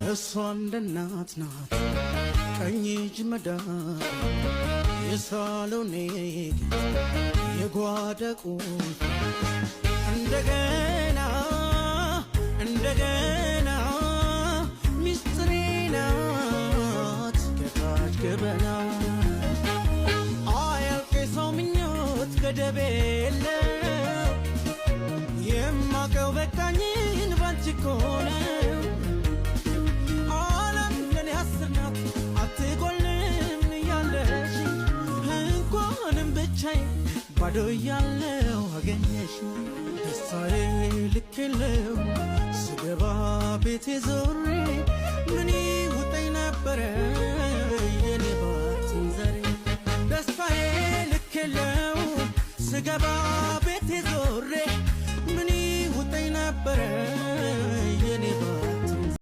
እሷ እንደ እናት ናት ቀኝ እጅ መዳፍ የሳሎኔ የጓዳ ቁልፍ እንደገና እንደገና ሚስጥሬ ናት ከታች ገበና አያልቅ ሰው ምኞት ገደብ የለው የማቀው በቃኝን ባንቺ እኮ ነው ዓለም ለኔ አስር ናት አትጎልም እያለሽ እንኳንም ብቻዬን ባዶ እያለሁ አገኘሽ ደስታዬ ልክ የለው ስገባ ቤቴ ዞሬ ምን ይውጠኝ ነበረ የኔ ባቲን ዛሬ ደስታዬ ልክ የለው ስገባ ቤቴ ዞሬ ምን ይውጠኝ ነበረ